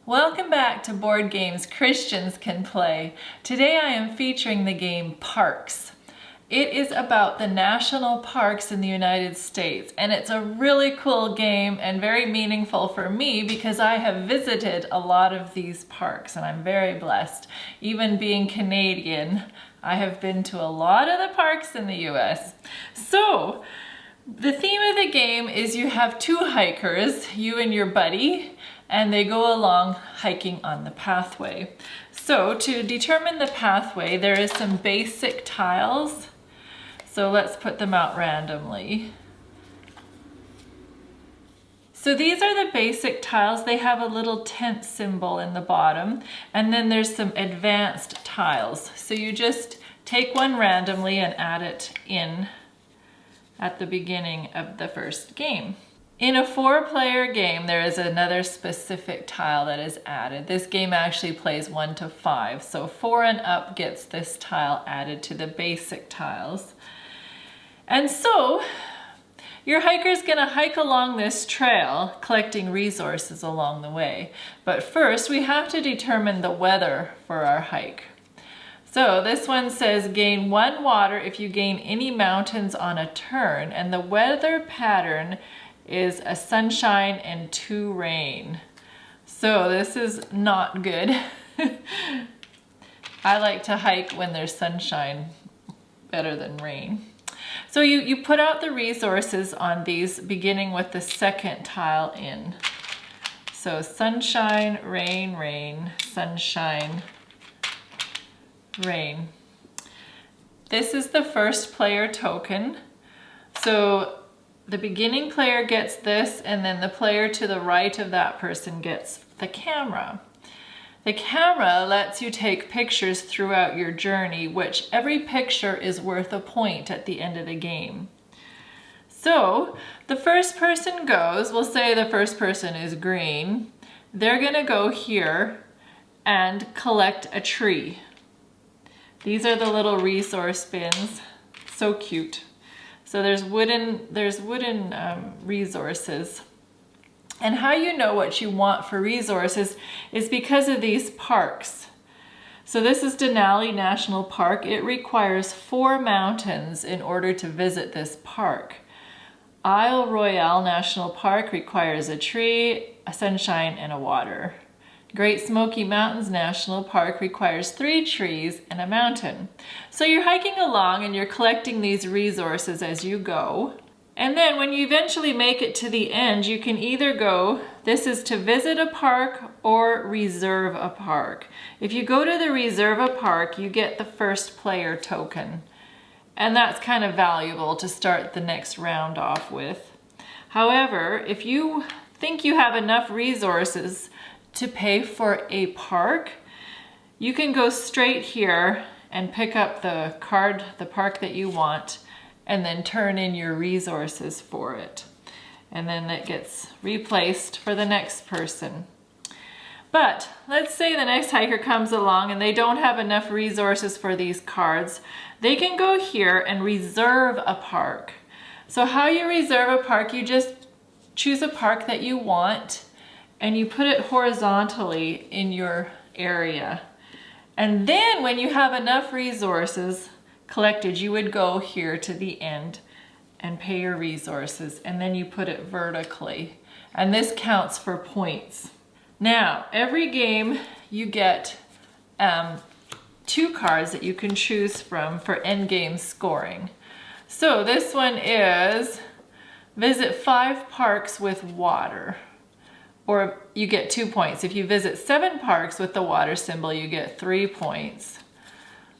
Welcome back to Board Games Christians Can Play. Today I am featuring the game Parks. It is about the national parks in the United States, and it's a really cool game and very meaningful for me because I have visited a lot of these parks and I'm very blessed. Even being Canadian, I have been to a lot of the parks in the US. So, the theme of the game is you have two hikers, you and your buddy, and they go along hiking on the pathway. So to determine the pathway, there is some basic tiles. So let's put them out randomly. So these are the basic tiles. They have a little tent symbol in the bottom, and then there's some advanced tiles. So you just take one randomly and add it in at the beginning of the first game. In a 4-player game, there is another specific tile that is added. This game actually plays 1 to 5, so 4 and up gets this tile added to the basic tiles. And so, your hiker's gonna hike along this trail, collecting resources along the way. But first, we have to determine the weather for our hike. So this one says gain 1 water if you gain any mountains on a turn, and the weather pattern is a sunshine and 2 rain. So this is not good. I like to hike when there's sunshine better than rain. So you put out the resources on these, beginning with the second tile in. So sunshine, rain, rain, sunshine, rain. This is the first player token. So the beginning player gets this, and then the player to the right of that person gets the camera. The camera lets you take pictures throughout your journey, which every picture is worth a point at the end of the game. So the first person goes, we'll say the first person is green. They're gonna go here and collect a tree. These are the little resource bins, so cute. So there's wooden resources. And how you know what you want for resources is because of these parks. So this is Denali National Park. It requires 4 mountains in order to visit this park. Isle Royale National Park requires a tree, a sunshine, and a water. Great Smoky Mountains National Park requires 3 trees and a mountain. So you're hiking along and you're collecting these resources as you go. And then when you eventually make it to the end, you can either go, this is to visit a park or reserve a park. If you go to the reserve a park, you get the first player token. And that's kind of valuable to start the next round off with. However, if you think you have enough resources to pay for a park, you can go straight here and pick up the card, the park that you want, and then turn in your resources for it. And then it gets replaced for the next person. But let's say the next hiker comes along and they don't have enough resources for these cards. They can go here and reserve a park. So how you reserve a park, you just choose a park that you want and you put it horizontally in your area. And then when you have enough resources collected, you would go here to the end and pay your resources, and then you put it vertically. And this counts for points. Now, every game you get 2 cards that you can choose from for end game scoring. So this one is visit 5 parks with water. Or you get 2 points. If you visit 7 parks with the water symbol, you get 3 points.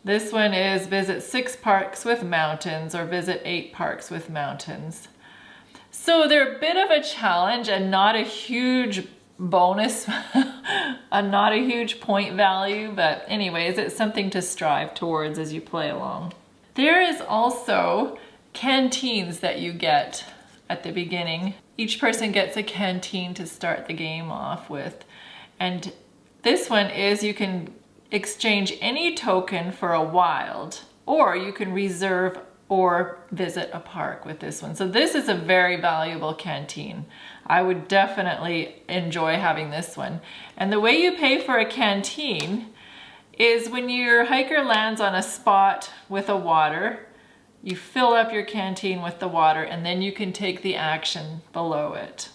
This one is visit 6 parks with mountains, or visit 8 parks with mountains. So they're a bit of a challenge and not a huge bonus, not a huge point value, but anyways, it's something to strive towards as you play along. There is also canteens that you get at the beginning. Each person gets a canteen to start the game off with. And this one is you can exchange any token for a wild, or you can reserve or visit a park with this one. So this is a very valuable canteen. I would definitely enjoy having this one. And the way you pay for a canteen is when your hiker lands on a spot with a water, you fill up your canteen with the water, and then you can take the action below it.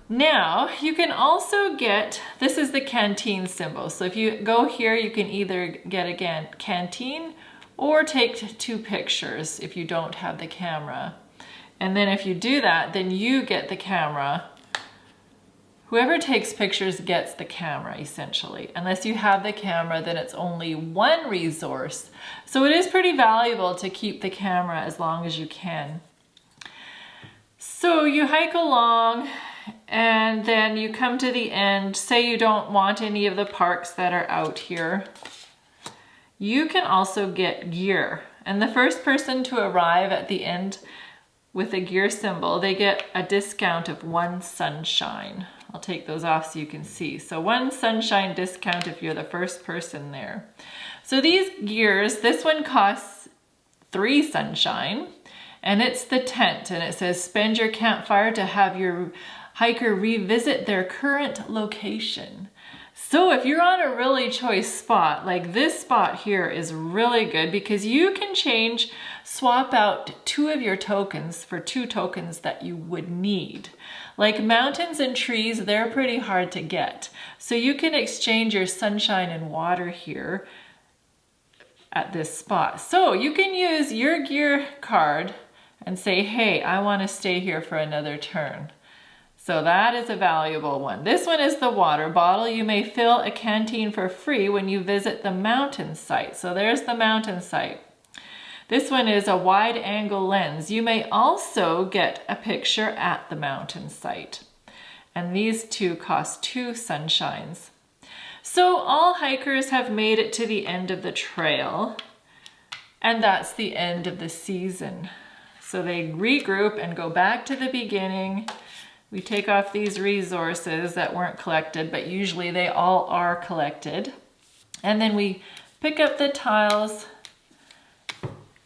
Now, you can also get, this is the canteen symbol. So if you go here, you can either get a canteen or take 2 pictures if you don't have the camera. And then if you do that, then you get the camera. Whoever takes pictures gets the camera, essentially. Unless you have the camera, then it's only 1 resource. So it is pretty valuable to keep the camera as long as you can. So you hike along, and then you come to the end. Say you don't want any of the parks that are out here. You can also get gear. And the first person to arrive at the end with a gear symbol, they get a discount of 1 sunshine. I'll take those off so you can see. So 1 sunshine discount if you're the first person there. So these gears, this one costs 3 sunshine, and it's the tent, and it says spend your campfire to have your hiker revisit their current location. So if you're on a really choice spot, like this spot here is really good because you can swap out 2 of your tokens for 2 tokens that you would need. Like mountains and trees, they're pretty hard to get. So you can exchange your sunshine and water here at this spot. So you can use your gear card and say, hey, I want to stay here for another turn. So that is a valuable one. This one is the water bottle. You may fill a canteen for free when you visit the mountain site. So there's the mountain site. This one is a wide angle lens. You may also get a picture at the mountain site. And these 2 cost 2 sunshines. So all hikers have made it to the end of the trail, and that's the end of the season. So they regroup and go back to the beginning. We take off these resources that weren't collected, but usually they all are collected. And then we pick up the tiles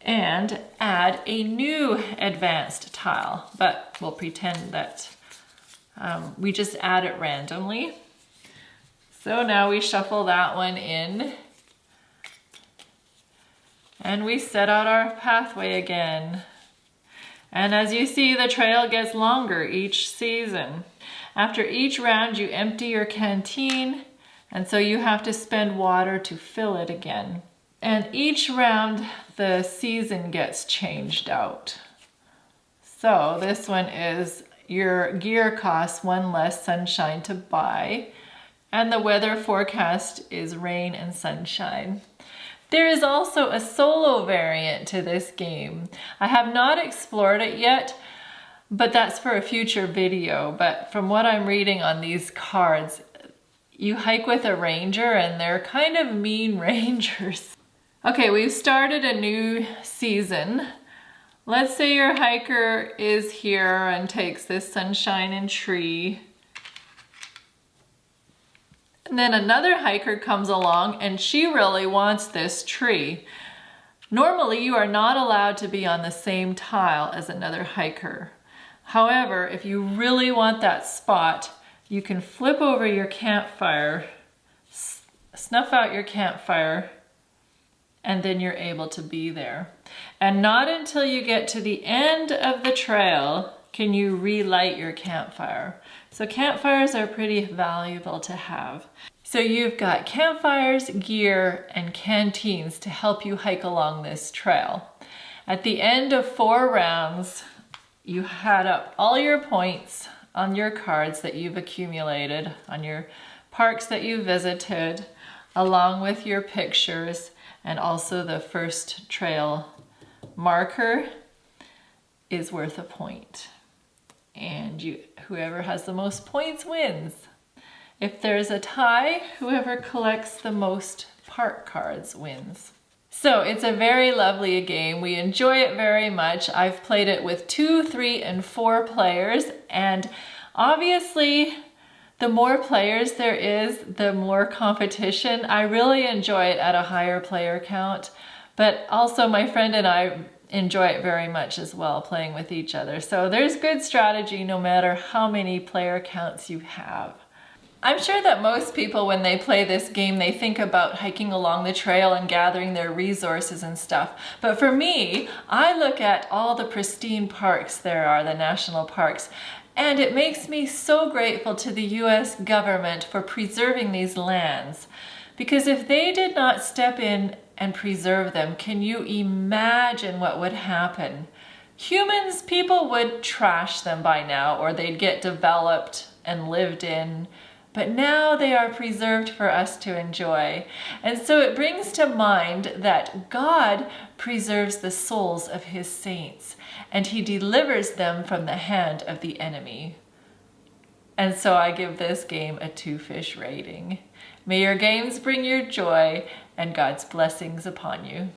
and add a new advanced tile, but we'll pretend that we just add it randomly. So now we shuffle that one in, and we set out our pathway again. And as you see, the trail gets longer each season. After each round, you empty your canteen, and so you have to spend water to fill it again. And each round, the season gets changed out. So this one is your gear costs 1 less sunshine to buy, and the weather forecast is rain and sunshine. There is also a solo variant to this game. I have not explored it yet, but that's for a future video. But from what I'm reading on these cards, you hike with a ranger, and they're kind of mean rangers. Okay, we've started a new season. Let's say your hiker is here and takes this sunshine and tree. And then another hiker comes along and she really wants this tree. Normally, you are not allowed to be on the same tile as another hiker. However, if you really want that spot, you can flip over your campfire, snuff out your campfire, and then you're able to be there. And not until you get to the end of the trail can you relight your campfire. So campfires are pretty valuable to have. So you've got campfires, gear, and canteens to help you hike along this trail. At the end of 4 rounds, you add up all your points on your cards that you've accumulated, on your parks that you visited, along with your pictures, and also the first trail marker is worth a point. And whoever has the most points wins. If there's a tie, whoever collects the most park cards wins. So it's a very lovely game. We enjoy it very much. I've played it with 2, 3, and 4 players, and obviously the more players there is, the more competition. I really enjoy it at a higher player count, but also my friend and I enjoy it very much as well, playing with each other. So there's good strategy no matter how many player counts you have. I'm sure that most people, when they play this game, they think about hiking along the trail and gathering their resources and stuff. But for me, I look at all the pristine parks there are, the national parks, and it makes me so grateful to the US government for preserving these lands. Because if they did not step in and preserve them, can you imagine what would happen? Humans, people would trash them by now, or they'd get developed and lived in. But now they are preserved for us to enjoy. And so it brings to mind that God preserves the souls of his saints, and he delivers them from the hand of the enemy. And so I give this game a 2-fish rating. May your games bring you joy and God's blessings upon you.